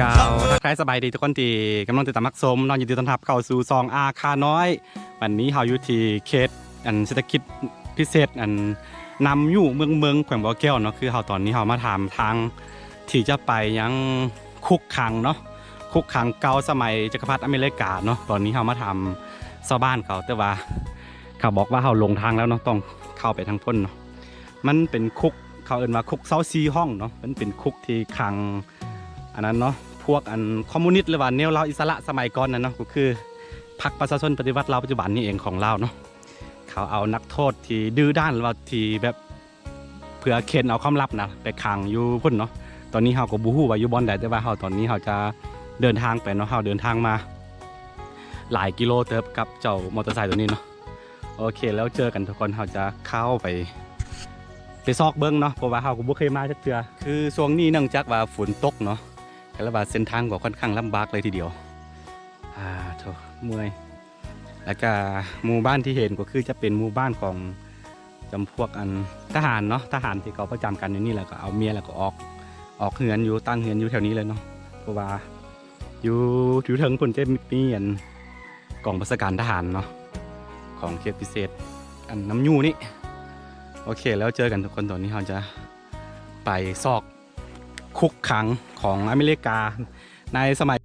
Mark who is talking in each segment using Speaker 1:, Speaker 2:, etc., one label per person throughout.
Speaker 1: กล่าวทักทายสบายดีทุกคนที่กำลังติดตามมักสมนอนอยู่ที่ต้นทับเข้าสู่ซองอาคาน้อยวันนี้เราอยู่ที่เขตเศรษฐกิจพิเศษนำอยู่เมืองแขวงบ่อแก้วเนาะคือเราตอนนี้เรามาถามทางที่จะไปยังคุกขังเนาะคุกขังเก่าสมัยจักรพรรดิอเมริกาเนาะตอนนี้เรามาทำชาวบ้านเขาแต่ว่าเขาบอกว่าเราลงทางแล้วเนาะต้องเข้าไปทางพ้นเนาะมันเป็นคุกเขาเอ่นว่าคุกเซาซีห้องเนาะมันเป็นคุกที่ขังอันนั้นเนาะพวกคอมมิวนิสต์หรือว่าแนวลาวอิสระสมัยก่อนนั่นเนาะก็คือพรรคประชาชนปฏิวัติลาวปัจจุบันนี้เองของลาวเนาะเขาเอานักโทษที่ดื้อด้านหรือว่าที่แบบเผื่อเค้นเอาความลับนะไปขังอยู่พุ่นเนาะตอนนี้เราก็บูฮู้ว่าอยู่บอนใดแต่ว่าเราตอนนี้เราจะเดินทางไปเนาะเราเดินทางมาหลายกิโลเติบกับเจ้ามอเตอร์ไซค์ตัวนี้เนาะโอเคแล้วเจอกันทุกคนเราจะเข้าไปซอกเบิ้งเนาะเพราะว่าเราก็บ่เคยมาจักเทื่อคือช่วงนี้เนื่องจากว่าฝนตกเนาะแล้วว่าเส้นทางก็ค่อนข้างลำบากเลยทีเดียวโถเมื่อยแล้วก็หมู่บ้านที่เห็นก็คือจะเป็นหมู่บ้านของจำพวกทหารเนาะทหารที่เขาประจำกันอยู่นี่แหละก็เอาเมียแล้วก็ออกเหือนอยู่ตั้งเหือนอยู่แถวนี้เลยเนาะเพราะว่าอยู่เทิงคนจะมีกองบัญชาการทหารเนาะของเขตพิเศษน้ำยูนี่โอเคแล้วเจอกันทุกคนตอนนี้เราจะไปซอกคุกขังของอเมริกาในสมัย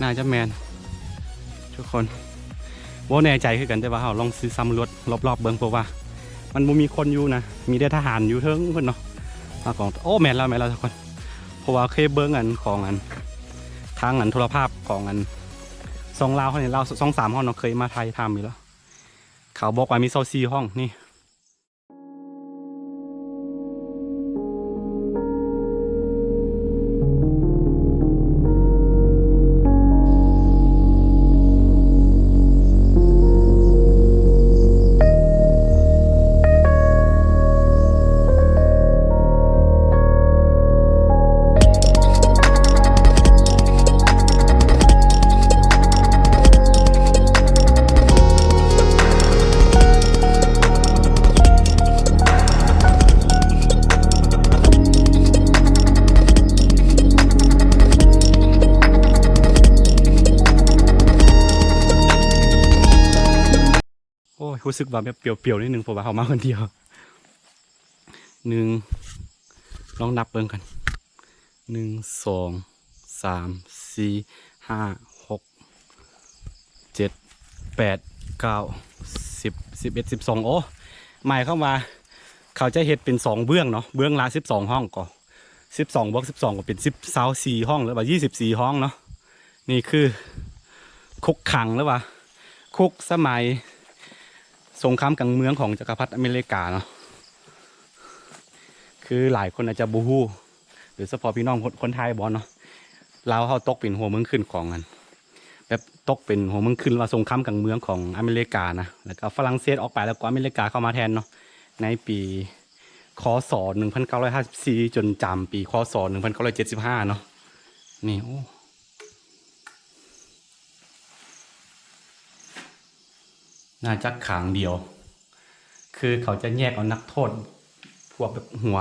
Speaker 1: น่าจะแมน ทุกคนว่าแน่ใจคือกันแต่ว่าเราลองซื้อซ้ำรถรอบๆเบิ้งเพราะว่ามันบ่มีคนอยู่นะมีแต่ทหารอยู่เทิงเพิ่นเนาะมาของโอ้แม่นแล้วทุกคนเพราะว่าเคยเบิ้งอันของอันทางอันโทรภาพของอันซองลาวเขาเนี่ยลาว2-3ห้องเนาะเคยมาไทยทำอยู่แล้วเขาบอกว่ามี24ห้องนี่โอ้ยรู้สึกว่าแบบเปรียวๆนิดนึงเพราะว่าเขามาคนเดียวลองนับเบิ่งกัน1 2 3 4 5 6 7 8 9 10 11 12โอ้หมายเข้ามาเขาจะเฮ็ดเป็น2เบื้องเนาะเบื้องละ12ห้องก็12 บวก 12ก็เป็น24ห้องหรือว่า24ห้องเนาะนี่คือคุกขังหรือว่าคุกสมัยสงครามกลางเมืองของจักรพรรดิอเมริกาเนาะคือหลายคนอาจจะบูฮู้หรือเฉพาะพี่น้องคนไทยบอลเนาะเราเขาตกเป็นหัวเมืองขึ้นของกันแบบตกเป็นหัวเมืองขึ้นว่าสงครามกลางเมืองของอเมริกานะแล้วก็ฝรั่งเศสออกไปแล้วก็อเมริกาเข้ามาแทนเนาะในปีคศ1954จนจำปีคศ1975เนาะนี่โอ้น่าจะขังเดียวคือเขาจะแยกเอานักโทษพวกแบบหัว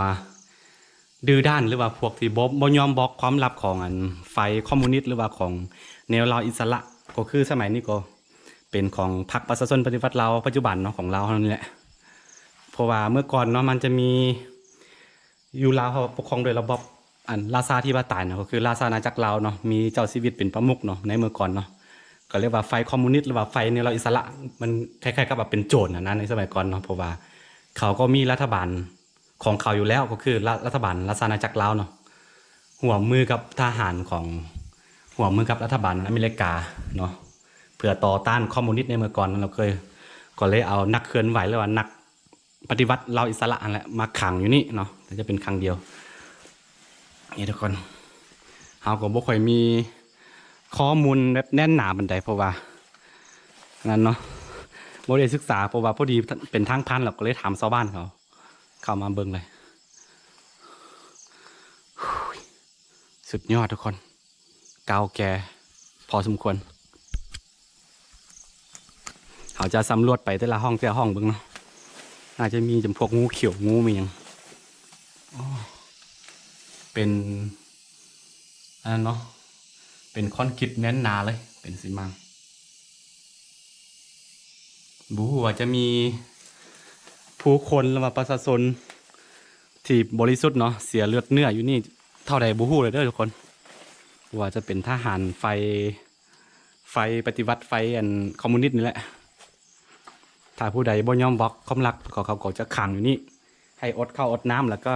Speaker 1: ดื้อด้านหรือว่าพวกที่บ่ยอมบอกความลับของอันไฟคอมมิวนิสต์หรือว่าของแนวลาวอิสระก็คือสมัยนี้ก็เป็นของพรรคประชาชนปฏิวัติลาวปัจจุบันเนาะของลาวนั่นแหละเพราะว่าเมื่อก่อนเนาะมันจะมีอยู่ลาวเขาปกครองโดยระบบอันราชาธิปไตยเนาะก็คือราชอาณาจักรลาวเนาะมีเจ้าชีวิตเป็นประมุขเนาะในเมื่อก่อนเนาะก็เรียกว่าไฟคอมมิวนิสต์หรือว่าไฟแนวลาวอิสระมันคล้ายๆกับแบบเป็นโจรนะในสมัยก่อนเนาะเพราะว่าเขาก็มีรัฐบาลของเขาอยู่แล้วก็คือรัฐบาลราชอาณาจักรลาวเนาะหัวมือกับทหารของหัวมือกับรัฐบาลอเมริกาเนาะเพื่อต่อต้านคอมมิวนิสต์ในเมื่อก่อนเราเคยก็เลยเอานักเคลื่อนไหวหรือว่านักปฏิวัติลาวอิสระนั่นแหละมาขังอยู่นี่เนาะแต่จะเป็นครั้งเดียวนี่ทุกคนเราก็บ่ค่อยมีข้อมูลแบบแน่นหนาบันไดเพราะว่านั่นเนาะบ่ได้ศึกษาเพราะว่าพอดีเป็นทางพันเราก็เลยถามชาวบ้านเขาเข้ามาเบิ่งเลยสุดยอดทุกคนเก่าแก่พอสมควรเขาจะสำรวจไปแต่ละห้องเบิ่งเนาะอาจจะมีจำพวกงูเขียวงูมีอย่างเป็นอันนั้นเนาะเป็นคอนกรีตแน่นหนาเลยเป็นซีเมนต์บู๊ว่าจะมีผู้คนหรือว่าประชาชนที่บริสุทธิ์เนาะเสียเลือดเนื้ออยู่นี่เท่าใดบู๊เลยเด้อทุกคนว่าจะเป็นทหารไฟปฏิวัติไฟอันคอมมิวนิสต์นี่แหละถ้าผู้ใดบ่ยอมบอกความรักเขาก็จะขังอยู่นี่ให้อดข้าวอดน้ำแล้วก็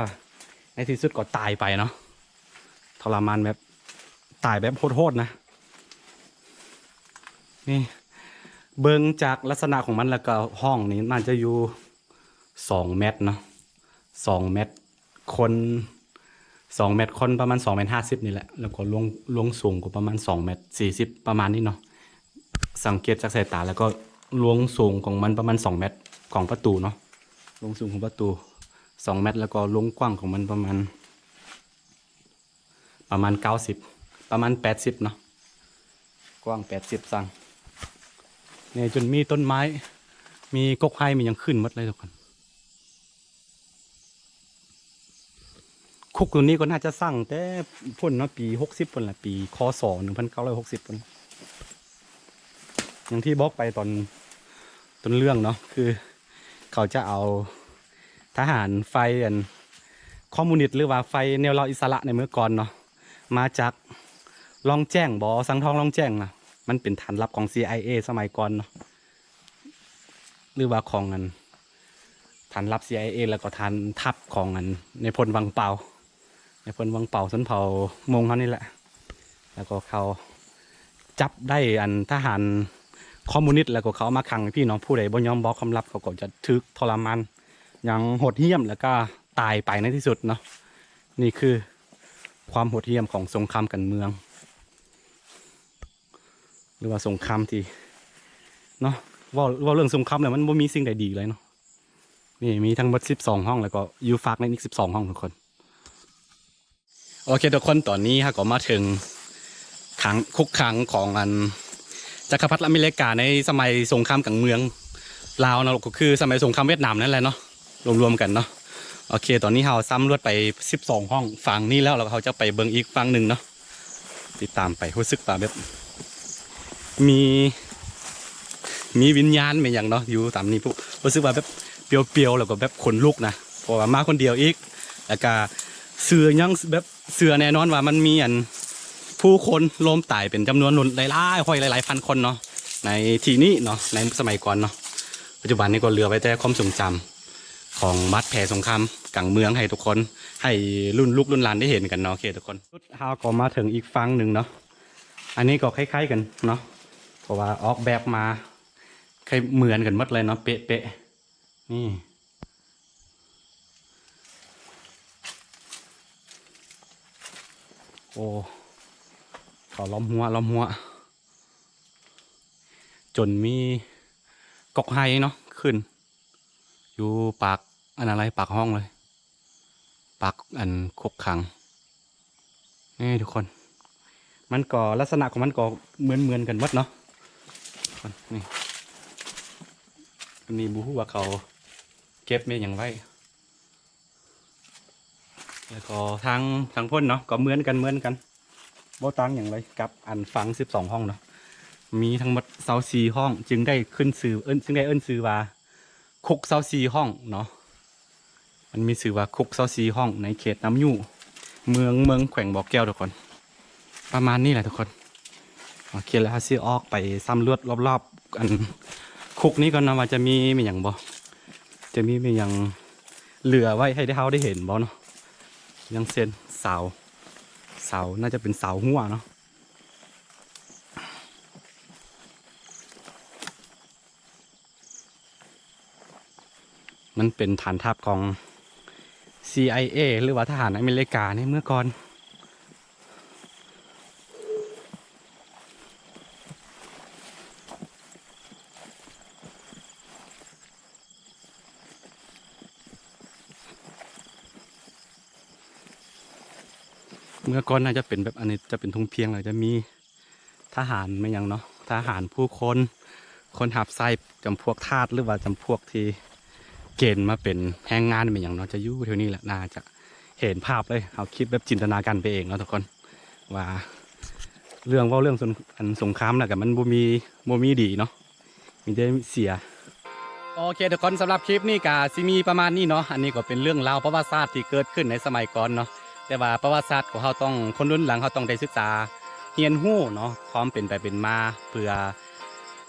Speaker 1: ในที่สุดก็ตายไปเนาะทรมานแบบตายแบบโหดๆนะนี่เบิ่งจากลักษณะของมันแล้วก็ห้องนี้มันจะอยู่2 เมตรเนาะ2 เมตรคน2 เมตรคนประมาณ2.50 เมตรนี่แหละแล้วก็ลวงสูงกว่าประมาณ2.40 เมตรประมาณนี้เนาะสังเกตจากสายตาแล้วก็ลวงสูงของมันประมาณ2 เมตรของประตูเนาะลวงสูงของประตู2 เมตรแล้วก็ลวงกว้างของมันประมาณ90ประมาณ80เนาะกว้าง80สั่งเนี่ยจนมีต้นไม้มีกกไผ่มียังขึ้นหมดเลยทุกคนคุกตัวนี้ก็น่าจะสร้างแต่พุ่นเนาะปี60พุ่นละปีคศ1960พุ่นอย่างที่บอกไปตอนต้นเรื่องเนาะคือเขาจะเอาทหารไฟอันคอมมิวนิสต์หรือว่าไฟแนวลาวอิสระในเมื่อก่อนเนาะมาจากลองแจ้งบ่อสังทองลองแจ้งนะ มันเป็นฐานลับของ CIA สมัยก่อนเนาะหรือว่าของฐานลับ CIA แล้วก็ฐานทัพของในพลวังเปาในพลวังเปาสนเผ่ามงเขานี่แหละแล้วก็เขาจับได้ทหารคอมมิวนิสต์แล้วก็เขามาขังพี่น้องผู้ใดบ่ยอมบอกคำลับเขาก็จะทึกทรมานอย่างโหดเหี้ยมแล้วก็ตายไปในที่สุดเนาะนี่คือความโหดเหี้ยมของสงครามกันเมือง หรือว่าสงครามที่เนาะว่าเรื่องสงครามเนี่ยมันไม่มีสิ่งใดดีเลยเนาะนี่มีทั้งหมด12ห้องแล้วก็ยูฟากในอีก12ห้องทุกคนโอเคทุกคนตอนนี้ฮะก็มาถึงคุกขังของจักรพรรดิอเมริกาในสมัยสงครามกลางเมืองลาวนะก็คือสมัยสงครามเวียดนามนั่นแหละเนาะรวมๆกันเนาะโอเคตอนนี้เราซ้ำรวดไป12ห้องฝั่งนี้แล้วเราเขาจะไปเบิ่งอีกฝั่งหนึ่งเนาะติดตามไปรู้สึกป่าแบบมีวิญญาณเป็นอย่างเนาะอยู่ตามนี้ปุ๊บรู้สึกว่าแบบเปรียวๆแล้วก็แบบขนลุกนะเพราะว่ามาคนเดียวอีกแล้วก็เสือยังแบบเสือแน่นอนว่ามันมีผู้คนล้มตายเป็นจำนวนหลายๆค่อยหลายๆพันคนเนาะในที่นี้เนาะในสมัยก่อนเนาะปัจจุบันนี้ก็เหลือไว้แต่ความทรงจำของบาดแผลสงครามกลางเมืองให้ทุกคนให้รุ่นลูกรุ่นหลานได้เห็นกันเนาะโอเคทุกคนเฮาก็มาถึงอีกฝั่งหนึ่งเนาะอันนี้ก็คล้ายๆกันเนาะเพราะว่าออกแบบมาคล้ายเหมือนกันหมดเลยเนาะเป๊ะๆนี่โอ้เขาล้อมหัวจนมีกอกไฮเนาะขึ้นอยู่ปากอะไรปากห้องเลยปากคุกขังนี่ทุกคนมันก็ลักษณะของมันก็เหมือนกันหมดเนาะนี่อันนี้บูฮู้ว่าเขาเก็บเมย์อย่างไรแล้วก็ทางพ่นเนาะก็เหมือนกันโบตังอย่างไรกับฝัง12ห้องเนาะมีทั้งหมด24ห้องจึงได้ขึ้นสื่อจึงได้ชื่อว่าคุก24ห้องเนาะมันมีชื่อว่าคุก24ห้องในเขตน้ำยู่เมืองแขวงบ่อแก้วทุกคนประมาณนี้แหละทุกคนโอเคแล้วซีออกไปซ้ำรวดรอบคุกนี้ก่อนนะว่าจะมีอย่างบ่จะมีอย่างเหลือไว้ให้เขาได้เห็นบ่เนาะยังเส้นเสาน่าจะเป็นเสาหัวเนาะมันเป็นฐานทัพของ CIA หรือว่าทหารอเมริกาในเมื่อก่อนน่าจะเป็นแบบอันนี้จะเป็นธงเพียงอาจจะมีทหารไม่ยังเนาะทหารผู้คนหับไส้จำพวกทาสหรือว่าจำพวกที่เกณฑ์มาเป็นแรงงานเป็นอย่างเนาะจะอยู่แถวนี้แหละน่าจะเห็นภาพเลยเอาคิดแบบจินตนาการไปเองเนาะทุกคนว่าเรื่องสงครามนะกับมันบ่มีดีเนาะมีได้เสียโอเคทุกคนสำหรับคลิปนี้ก็สิมีประมาณนี้เนาะอันนี้ก็เป็นเรื่องราวประวัติศาสตร์ที่เกิดขึ้นในสมัยก่อนเนาะแต่ว่าประวัติศาสตร์ของเขาต้องคนรุ่นหลังเขาต้องได้ศึกษาเรียนรู้เนาะความเป็นไปเป็นมาเพื่อ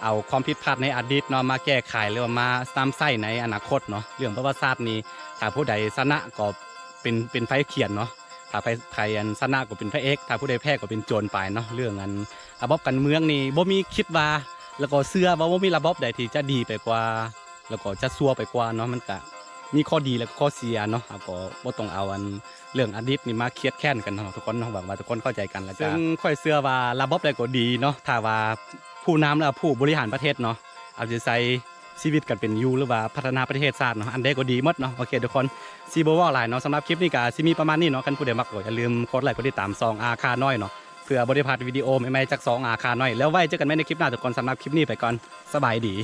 Speaker 1: เอาความผิดพลาดในอดีตเนาะมาแก้ไขหรือว่ามาซ้ำไส้ในอนาคตเนาะเรื่องประวัติศาสตร์นี้ถ้าผู้ใดชนะก็เป็นไฟเขียนเนาะถ้าใครชนะก็เป็นพระเอกถ้าผู้ใดแพ้ก็เป็นโจรไปเนาะเรื่องระบบการเมืองนี่บ่มีคิดว่าแล้วก็เชื่อว่าบ่มีระบบใดที่จะดีไปกว่าแล้วก็จะซัวไปกว่าเนาะมันก็มีข้อดีและข้อเสียเนาะก็บ่ต้องเอาเรื่องอดีตนี่มาเครียดแค้นกันเนาะทุกคนเนาะหวังว่าทุกคนเข้าใจกันแล้วซึ่งค่อยเชื่อว่าระบบใดก็ดีเนาะถ้าว่าผู้นำและผู้บริหารประเทศเนาะเอาใจใส่ชีวิตกันเป็นอยู่หรือว่าพัฒนาประเทศชาติเนาะอันใดก็ดีหมดเนาะโอเคทุกคนซีโบว่าหลายเนาะสำหรับคลิปนี้ก็สิมีประมาณนี้เนาะกันผู้ใดมักก็อย่าลืมกดไลค์กดติดตามซองอาคาน้อยเนาะเพื่อบริพลาดวิดีโอใหม่ๆจากซองอาคาน้อยแล้วไว้เจอกันใหม่ในคลิปหน้าทุกคนสำหรับคลิปนี้ไปก่อนสบายดี